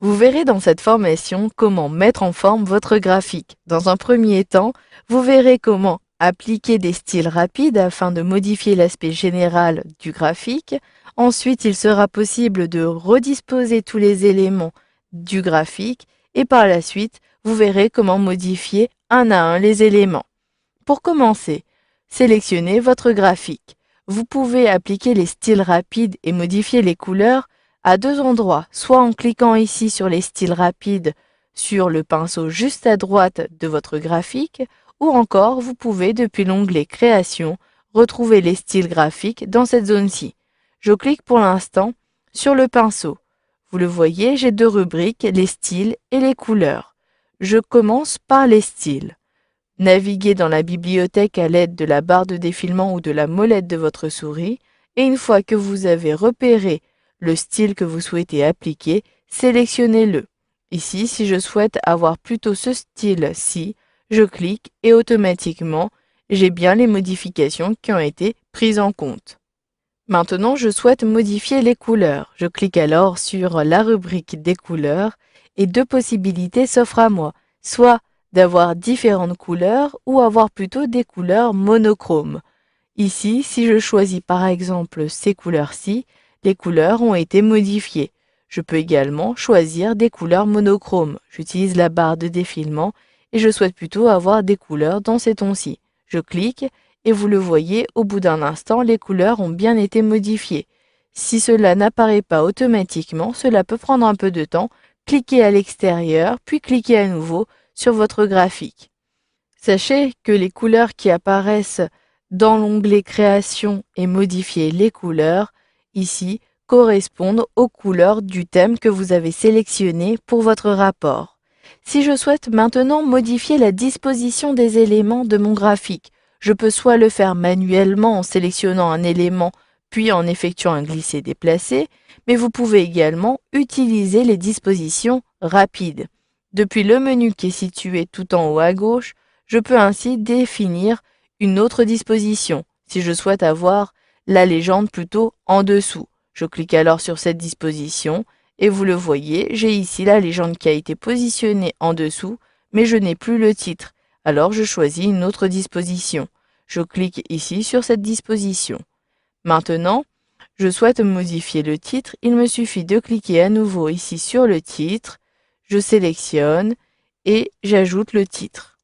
Vous verrez dans cette formation comment mettre en forme votre graphique. Dans un premier temps, vous verrez comment appliquer des styles rapides afin de modifier l'aspect général du graphique. Ensuite, il sera possible de redisposer tous les éléments du graphique et par la suite, vous verrez comment modifier un à un les éléments. Pour commencer, sélectionnez votre graphique. Vous pouvez appliquer les styles rapides et modifier les couleurs à deux endroits, soit en cliquant ici sur les styles rapides sur le pinceau juste à droite de votre graphique, ou encore vous pouvez depuis l'onglet Création retrouver les styles graphiques dans cette zone-ci. Je clique pour l'instant sur le pinceau. Vous le voyez, j'ai deux rubriques, les styles et les couleurs. Je commence par les styles. Naviguez dans la bibliothèque à l'aide de la barre de défilement ou de la molette de votre souris et une fois que vous avez repéré le style que vous souhaitez appliquer, sélectionnez-le. Ici, si je souhaite avoir plutôt ce style-ci, je clique et automatiquement, j'ai bien les modifications qui ont été prises en compte. Maintenant, je souhaite modifier les couleurs. Je clique alors sur la rubrique des couleurs et deux possibilités s'offrent à moi, soit d'avoir différentes couleurs ou avoir plutôt des couleurs monochromes. Ici, si je choisis par exemple ces couleurs-ci, les couleurs ont été modifiées. Je peux également choisir des couleurs monochromes. J'utilise la barre de défilement et je souhaite plutôt avoir des couleurs dans ces tons-ci. Je clique et vous le voyez, au bout d'un instant, les couleurs ont bien été modifiées. Si cela n'apparaît pas automatiquement, cela peut prendre un peu de temps. Cliquez à l'extérieur, puis cliquez à nouveau sur votre graphique. Sachez que les couleurs qui apparaissent dans l'onglet Création et Modifier les couleurs, ici, correspondent aux couleurs du thème que vous avez sélectionné pour votre rapport. Si je souhaite maintenant modifier la disposition des éléments de mon graphique, je peux soit le faire manuellement en sélectionnant un élément puis en effectuant un glisser-déplacer, mais vous pouvez également utiliser les dispositions rapides. Depuis le menu qui est situé tout en haut à gauche, je peux ainsi définir une autre disposition. Si je souhaite avoir la légende plutôt en dessous, je clique alors sur cette disposition et vous le voyez, j'ai ici la légende qui a été positionnée en dessous, mais je n'ai plus le titre. Alors je choisis une autre disposition. Je clique ici sur cette disposition. Maintenant, je souhaite modifier le titre. Il me suffit de cliquer à nouveau ici sur le titre. Je sélectionne et j'ajoute le titre.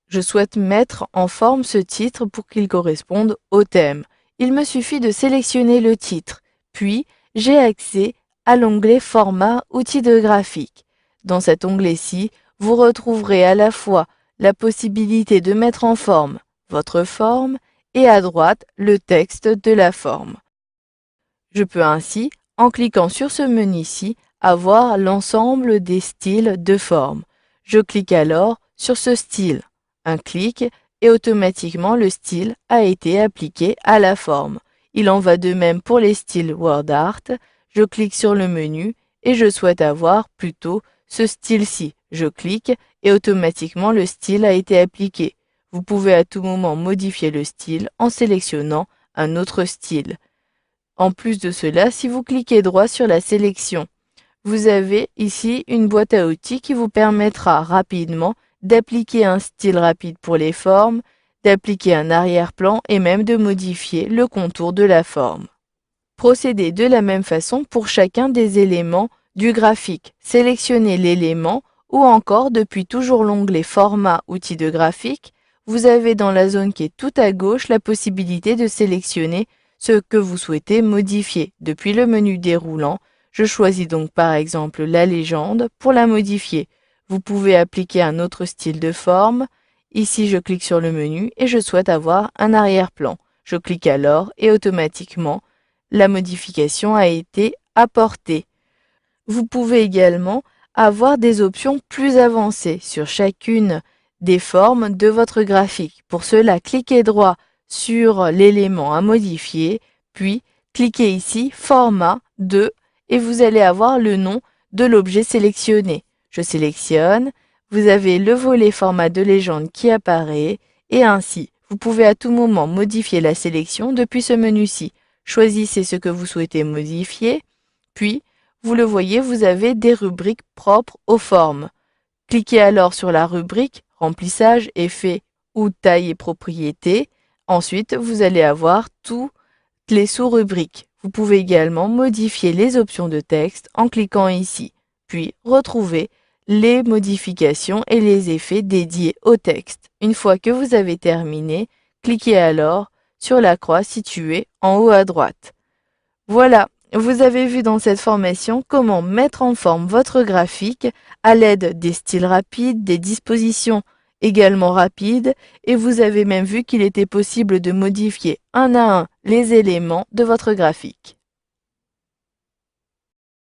Je souhaite mettre en forme ce titre pour qu'il corresponde au thème. Il me suffit de sélectionner le titre, puis j'ai accès à l'onglet Format, outils de graphique. Dans cet onglet-ci, vous retrouverez à la fois la possibilité de mettre en forme votre forme et à droite le texte de la forme. Je peux ainsi, en cliquant sur ce menu-ci, avoir l'ensemble des styles de forme. Je clique alors sur ce style. Un clic et automatiquement le style a été appliqué à la forme. Il en va de même pour les styles WordArt. Je clique sur le menu et je souhaite avoir plutôt ce style-ci. Je clique et automatiquement le style a été appliqué. Vous pouvez à tout moment modifier le style en sélectionnant un autre style. En plus de cela, si vous cliquez droit sur la sélection, vous avez ici une boîte à outils qui vous permettra rapidement d'appliquer un style rapide pour les formes, d'appliquer un arrière-plan et même de modifier le contour de la forme. Procédez de la même façon pour chacun des éléments du graphique. Sélectionnez l'élément ou encore depuis toujours l'onglet Format, outils de graphique, vous avez dans la zone qui est tout à gauche la possibilité de sélectionner ce que vous souhaitez modifier. Depuis le menu déroulant, je choisis donc par exemple la légende pour la modifier. Vous pouvez appliquer un autre style de forme. Ici, je clique sur le menu et je souhaite avoir un arrière-plan. Je clique alors et automatiquement, la modification a été apportée. Vous pouvez également avoir des options plus avancées sur chacune des formes de votre graphique. Pour cela, cliquez droit sur l'élément à modifier, puis cliquez ici Format 2 et vous allez avoir le nom de l'objet sélectionné. Je sélectionne, vous avez le volet format de légende qui apparaît et ainsi, vous pouvez à tout moment modifier la sélection depuis ce menu-ci. Choisissez ce que vous souhaitez modifier, Puis, vous le voyez, vous avez des rubriques propres aux formes. Cliquez alors sur la rubrique Remplissage, effets ou taille et propriétés. Ensuite, vous allez avoir toutes les sous-rubriques. Vous pouvez également modifier les options de texte en cliquant ici, puis retrouver les modifications et les effets dédiés au texte. Une fois que vous avez terminé, cliquez alors sur la croix située en haut à droite. Voilà, vous avez vu dans cette formation comment mettre en forme votre graphique à l'aide des styles rapides, des dispositions également rapides, et vous avez même vu qu'il était possible de modifier un à un les éléments de votre graphique.